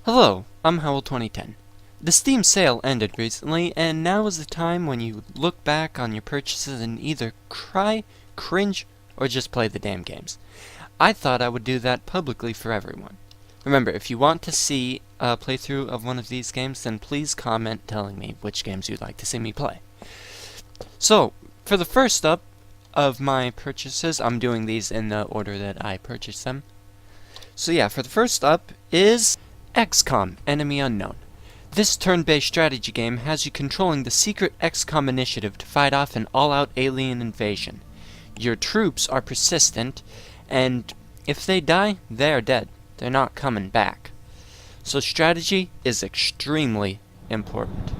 Hello, I'm Howell2010. The Steam sale ended recently, and now is the time when you look back on your purchases and either cry, cringe, or just play the damn games. I thought I would do that publicly for everyone. Remember, if you want to see a playthrough of one of these games, then please comment telling me which games you'd like to see me play. So, for the first up of my purchases, I'm doing these in the order that I purchased them. So yeah, for the first up is XCOM: Enemy Unknown. This turn-based strategy game has you controlling the secret XCOM initiative to fight off an all-out alien invasion. Your troops are persistent, and if they die, they are dead. They're not coming back. So strategy is extremely important.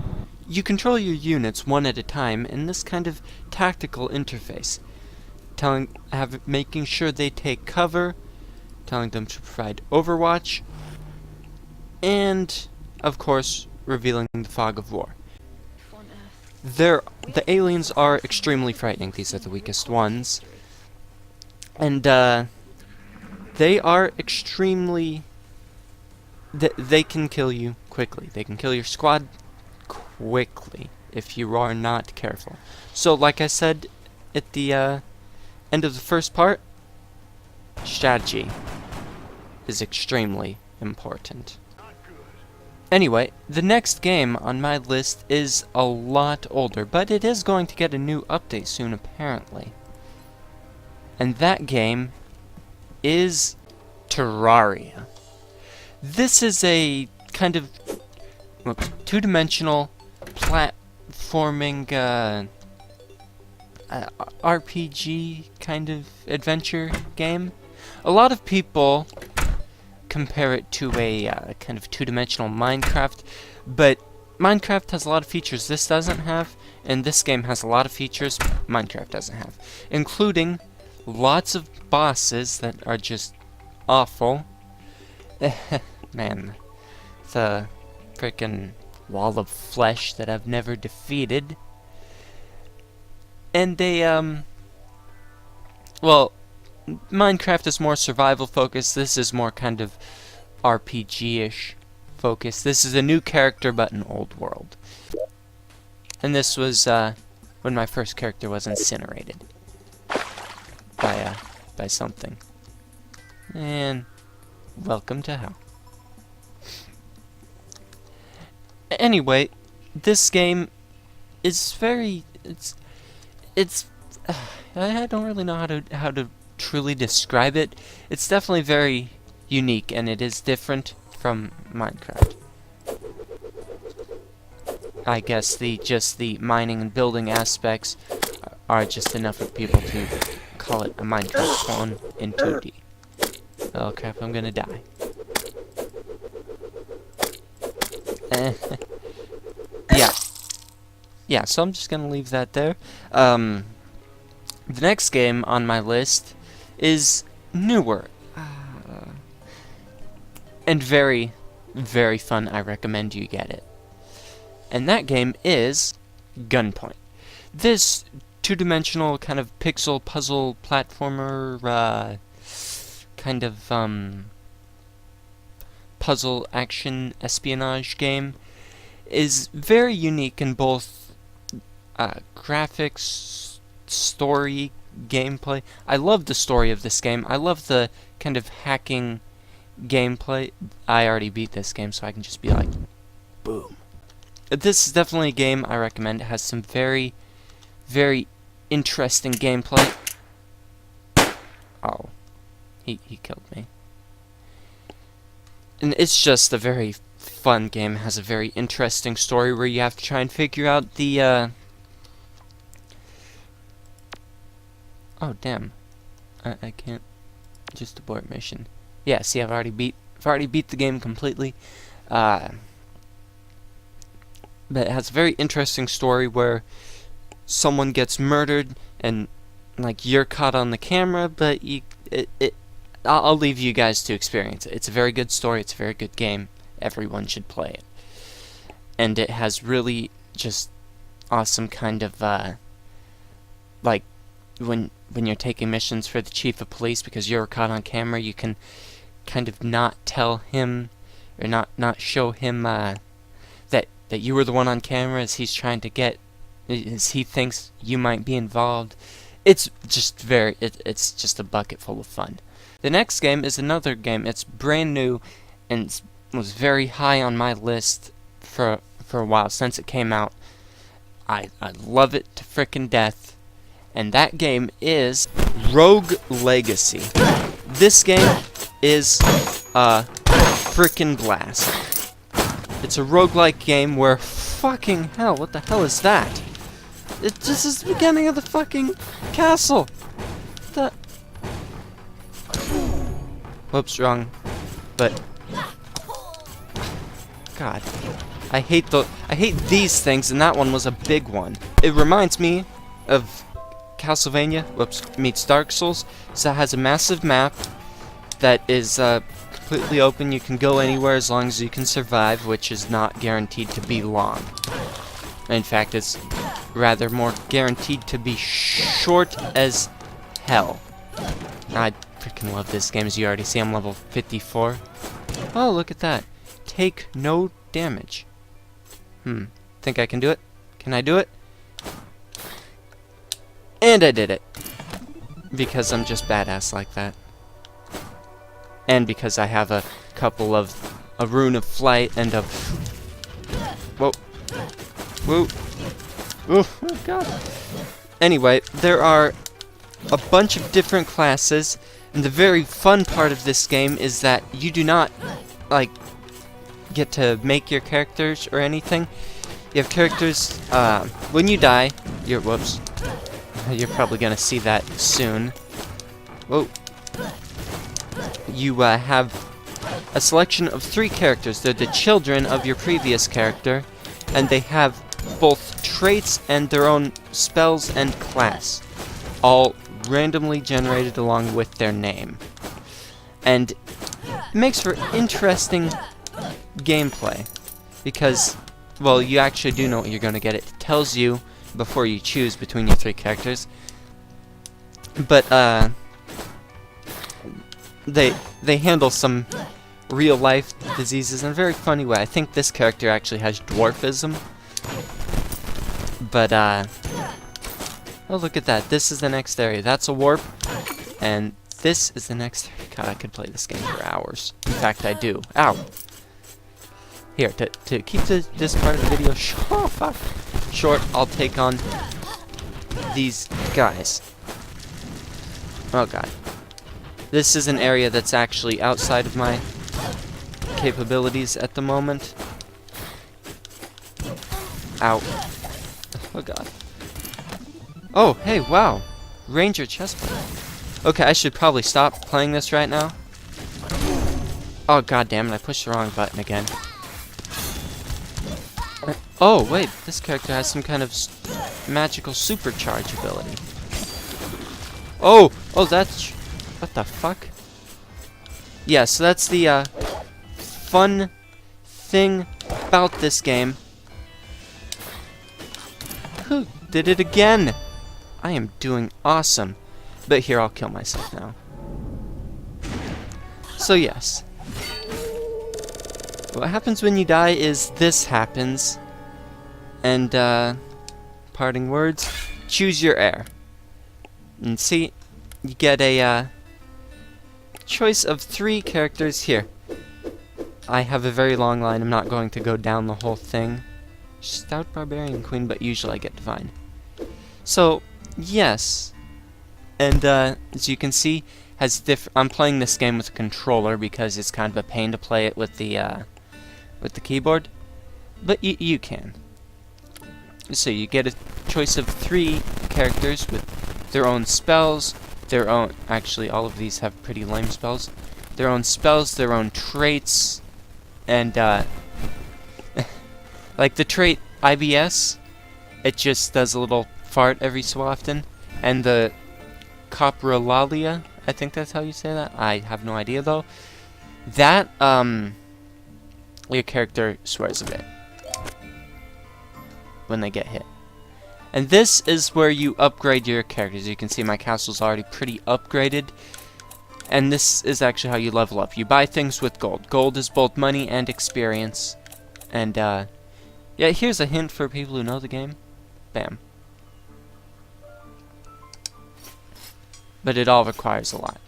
You control your units one at a time in this kind of tactical interface, making sure they take cover, telling them to provide overwatch, and, of course, revealing the fog of war. The aliens are extremely frightening. These are the weakest ones. And, they are extremely... They can kill you quickly. They can kill your squad quickly if you are not careful. So, like I said at the end of the first part, strategy is extremely important. Anyway, the next game on my list is a lot older, but it is going to get a new update soon, apparently. And that game is Terraria. This is a kind of two-dimensional platforming RPG kind of adventure game. A lot of people compare it to a kind of two-dimensional Minecraft, but Minecraft has a lot of features this doesn't have, and this game has a lot of features Minecraft doesn't have, including lots of bosses that are just awful. Man, the frickin' wall of flesh that I've never defeated. And well, Minecraft is more survival focused. This is more kind of RPG-ish focused. This is a new character but an old world. And this was when my first character was incinerated by something. And welcome to hell. Anyway, this game is very I don't really know how to truly describe it. It's definitely very unique, and it is different from Minecraft. I guess just the mining and building aspects are just enough for people to call it a Minecraft clone in 2D. Oh crap, I'm gonna die. Yeah, so I'm just gonna leave that there. The next game on my list is newer and very, very fun. I recommend you get it. And that game is Gunpoint. This two-dimensional kind of pixel puzzle platformer kind of puzzle action espionage game is very unique in both graphics, story, gameplay. I love the story of this game. I love the kind of hacking gameplay. I already beat this game, so I can just be like, boom. This is definitely a game I recommend. It has some very, very interesting gameplay. Oh, he killed me. And it's just a very fun game. It has a very interesting story where you have to try and figure out the oh damn, I can't just abort mission. Yeah, see, I've already beat the game completely. But it has a very interesting story where someone gets murdered and like you're caught on the camera, but I'll leave you guys to experience it. It's a very good story. It's a very good game. Everyone should play it. And it has really just awesome kind of like when you're taking missions for the chief of police, because you're caught on camera, you can kind of not tell him or not show him that you were the one on camera, as he's trying to get, as he thinks you might be involved. It's just it's just a bucket full of fun. The next game is another game. It's brand new and was very high on my list for a while since it came out. I love it to frickin' death. And that game is Rogue Legacy. This game is a frickin' blast. It's a roguelike game where, fucking hell, what the hell is that? This is the beginning of the fucking castle. Whoops, wrong. But God, I hate these things, and that one was a big one. It reminds me of Castlevania, meets Dark Souls. So it has a massive map that is completely open. You can go anywhere as long as you can survive, which is not guaranteed to be long. In fact, it's rather more guaranteed to be short as hell. I freaking love this game. As you already see, I'm level 54. Oh, look at that. Take no damage. Think I can do it? Can I do it? And I did it. Because I'm just badass like that. And because I have a couple of a rune of flight and of... Whoa. Whoa. Oh god. Anyway, there are a bunch of different classes, and the very fun part of this game is that you do not, like, get to make your characters or anything. You have characters, when you die, you're probably gonna see that soon. Whoa. You, have a selection of 3 characters. They're the children of your previous character, and they have both traits and their own spells and class, all randomly generated along with their name. And it makes for interesting gameplay, because, well, you actually do know what you're going to get. It tells you before you choose between your 3 characters. But, they handle some real-life diseases in a very funny way. I think this character actually has dwarfism. But, oh, look at that. This is the next area. That's a warp. And this is the next area. God, I could play this game for hours. In fact, I do. Ow! Here, to keep this part of the video short, I'll take on these guys. Oh, God. This is an area that's actually outside of my capabilities at the moment. Ow. Oh, God. Oh, hey, wow. Ranger chestplate. Okay, I should probably stop playing this right now. Oh, god damn it, I pushed the wrong button again. Oh, wait, this character has some kind of magical supercharge ability. Oh, that's... What the fuck? Yeah, so that's the, fun thing about this game. Who did it again? I am doing awesome. But here, I'll kill myself now. So yes. What happens when you die is this happens. And, parting words, choose your heir. And see, you get a, choice of 3 characters here. I have a very long line. I'm not going to go down the whole thing. Stout Barbarian Queen, but usually I get Divine. So, yes. And, as you can see, I'm playing this game with a controller because it's kind of a pain to play it with the keyboard. But you can. So you get a choice of 3 characters with their own spells, actually all of these have pretty lame spells, their own traits, and, like the trait IBS, it just does a little fart every so often, and the coprolalia, I think that's how you say that, I have no idea though, that, your character swears a bit when they get hit. And this is where you upgrade your characters. You can see my castle's already pretty upgraded. And this is actually how you level up. You buy things with gold. Gold is both money and experience. And, yeah, here's a hint for people who know the game. Bam. But it all requires a lot.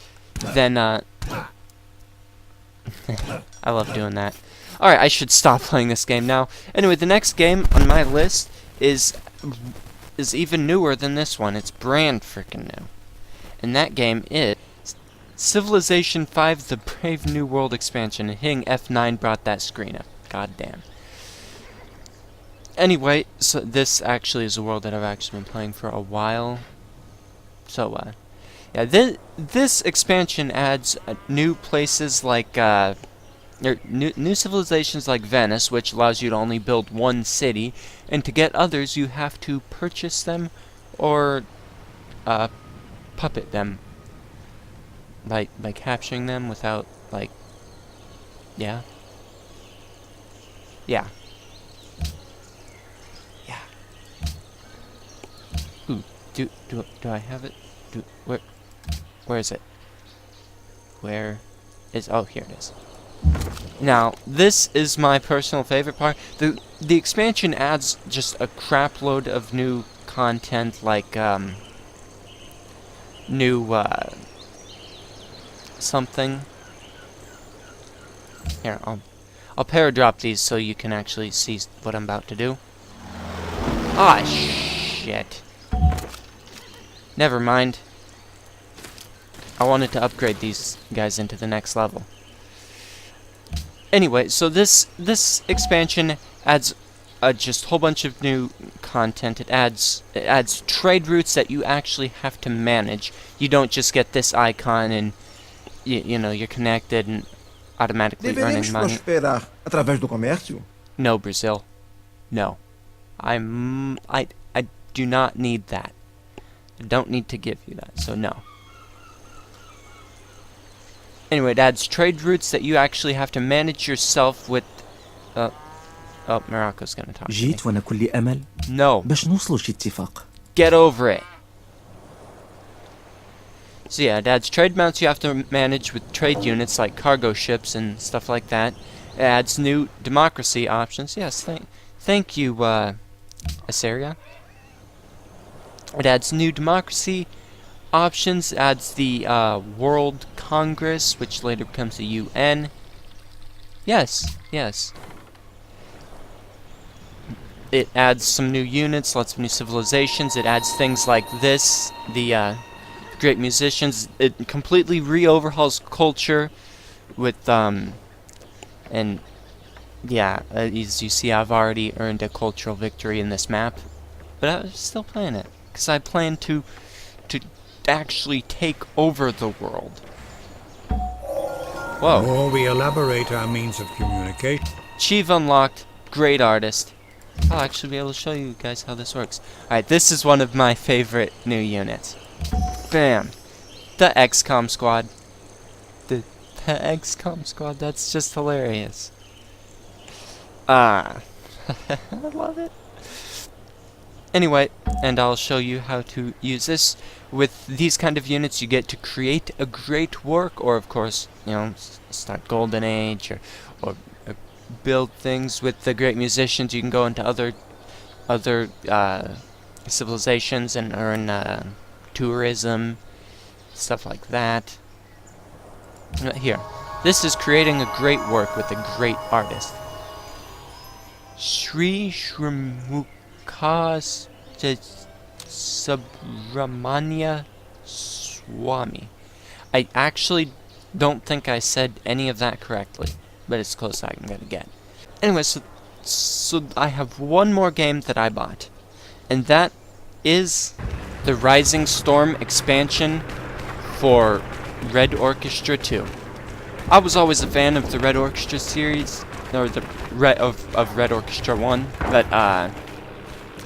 Then, I love doing that. Alright, I should stop playing this game now. Anyway, the next game on my list is even newer than this one. It's brand freaking new. And that game is Civilization 5, The Brave New World expansion. And hitting F9 brought that screen up. God damn. Anyway, so this actually is a world that I've actually been playing for a while. So, yeah, this expansion adds new places like, new civilizations like Venice, which allows you to only build one city, and to get others you have to purchase them or puppet them by capturing them without, like, yeah. Ooh, do I have it? Where is it? Where is, oh, here it is. Now, this is my personal favorite part. The expansion adds just a crap load of new content, like, new, something. Here, I'll paradrop these so you can actually see what I'm about to do. Ah, shit. Never mind. I wanted to upgrade these guys into the next level. Anyway, so this expansion adds just a whole bunch of new content. It adds trade routes that you actually have to manage. You don't just get this icon and you know you're connected and automatically earning money. Através do comércio? No, Brazil. No. I do not need that. I don't need to give you that, so no. Anyway, it adds trade routes that you actually have to manage yourself with. Oh, Morocco's gonna talk to me. جيت وأنا كل أمل No. باش نوصلوا شي اتفاق. Get over it. So yeah, it adds trade mounts you have to manage with trade units like cargo ships and stuff like that. It adds new democracy options. Yes, thank you, Assyria. It adds new democracy options, adds the World Congress, which later becomes the UN. Yes. It adds some new units, lots of new civilizations. It adds things like this, the great musicians. It completely re-overhauls culture with, and yeah, as you see, I've already earned a cultural victory in this map. But I'm still playing it, because I plan to actually take over the world. Whoa. The more we elaborate our means of communication. Achieve unlocked, great artist. I'll actually be able to show you guys how this works. Alright, this is one of my favorite new units. Bam! The XCOM squad. The XCOM squad, that's just hilarious. I love it. Anyway, and I'll show you how to use this. With these kind of units, you get to create a great work, or of course, you know, start Golden Age, or build things. With the great musicians, you can go into other civilizations and earn tourism, stuff like that. Here, this is creating a great work with a great artist. Sri Srimukhas Subramania Swami. I actually don't think I said any of that correctly, but it's close as I'm gonna get. Anyway, so I have one more game that I bought, and that is the Rising Storm expansion for Red Orchestra 2. I was always a fan of the Red Orchestra series, or the Red Orchestra 1, but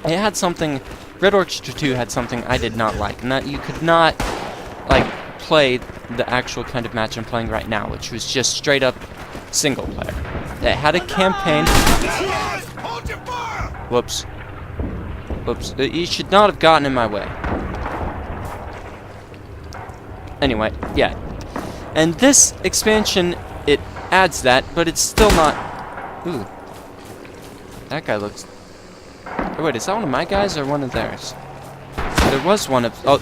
it had something. Red Orchestra 2 had something I did not like, and that you could not like play the actual kind of match I'm playing right now, which was just straight up single player. It had a campaign. Whoops. You should not have gotten in my way. Anyway, yeah. And this expansion, it adds that, but it's still not... Ooh. That guy looks... Oh, wait, is that one of my guys or one of theirs? There was one of... Oh.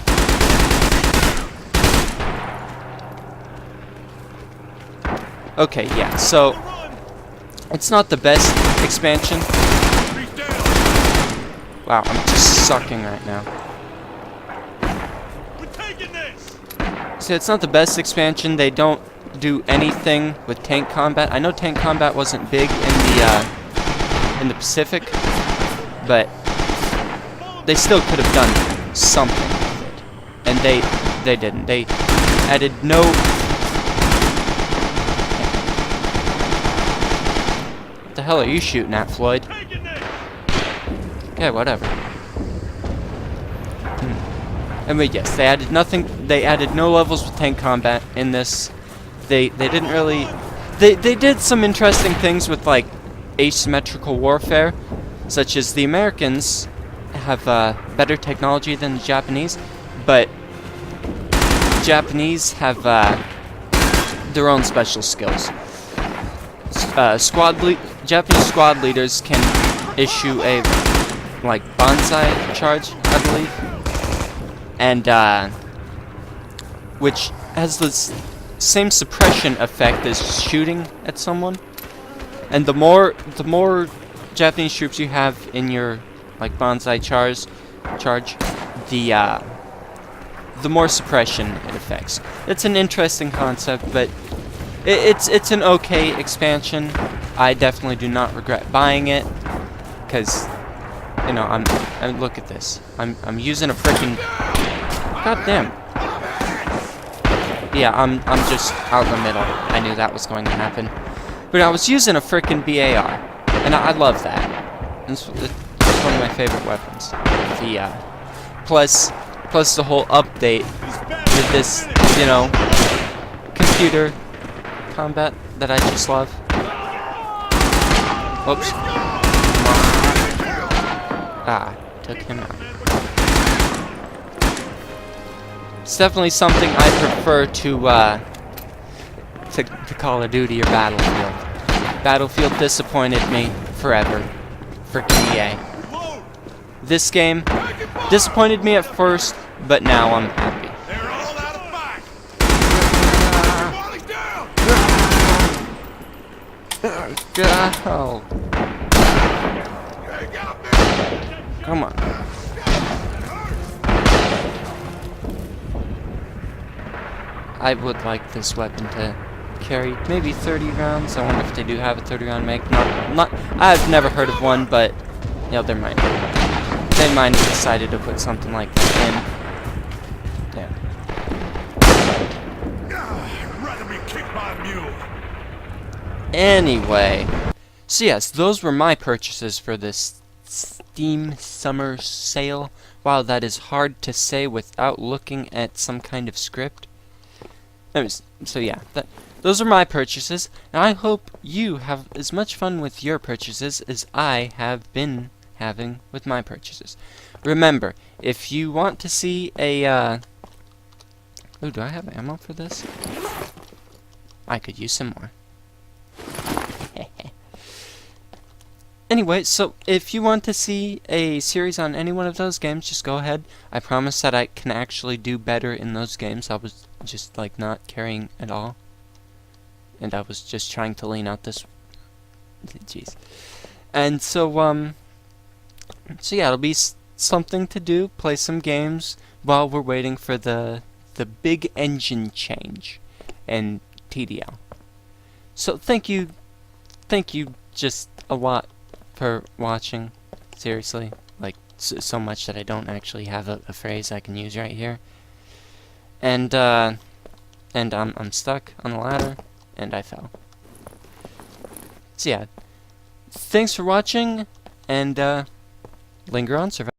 Okay, yeah, so... It's not the best expansion. Wow, I'm just sucking right now. So it's not the best expansion. They don't do anything with tank combat. I know tank combat wasn't big in the Pacific, but they still could have done something with it, and they didn't. They added no. What the hell are you shooting at, Floyd? Okay, whatever. And wait, yes, they added nothing. They added no levels with tank combat in this. They didn't really. They did some interesting things with like asymmetrical warfare, such as the Americans have better technology than the Japanese, but the Japanese have their own special skills. Japanese squad leaders can issue a like bonsai charge, I believe. And which has the same suppression effect as shooting at someone. And the more Japanese troops you have in your like bonsai charge, the more suppression it affects. It's an interesting concept, but it's an okay expansion. I definitely do not regret buying it, because you know I'm look at this. I'm using a freaking. God damn. Yeah, I'm just out in the middle. I knew that was going to happen. But I was using a frickin' BAR. And I love that. It's one of my favorite weapons. The, plus the whole update with this, you know, computer combat that I just love. Oops. Ah, took him out. It's definitely something I prefer to Call of Duty or Battlefield. Battlefield disappointed me forever. Frickin' EA. This game disappointed me at first, but now I'm happy. Go. Come on. I would like this weapon to carry maybe 30 rounds. I wonder if they do have a 30-round make. Not. I've never heard of one, but you know, they might have decided to put something like that in. Damn. I'd rather be kicked by a mule. Anyway, so yes, those were my purchases for this Steam Summer Sale. Wow, that is hard to say without looking at some kind of script. So yeah, those are my purchases, and I hope you have as much fun with your purchases as I have been having with my purchases. Remember, if you want to see a, oh, do I have ammo for this? I could use some more. Anyway, so if you want to see a series on any one of those games, just go ahead. I promise that I can actually do better in those games. I was just like not caring at all, and I was just trying to lean out this. Jeez. And so yeah, it'll be something to do. Play some games while we're waiting for the big engine change and TDL. So thank you just a lot for watching. Seriously, like so much that I don't actually have a phrase I can use right here. And I'm stuck on the ladder, and I fell. So yeah, thanks for watching, and linger on, survive.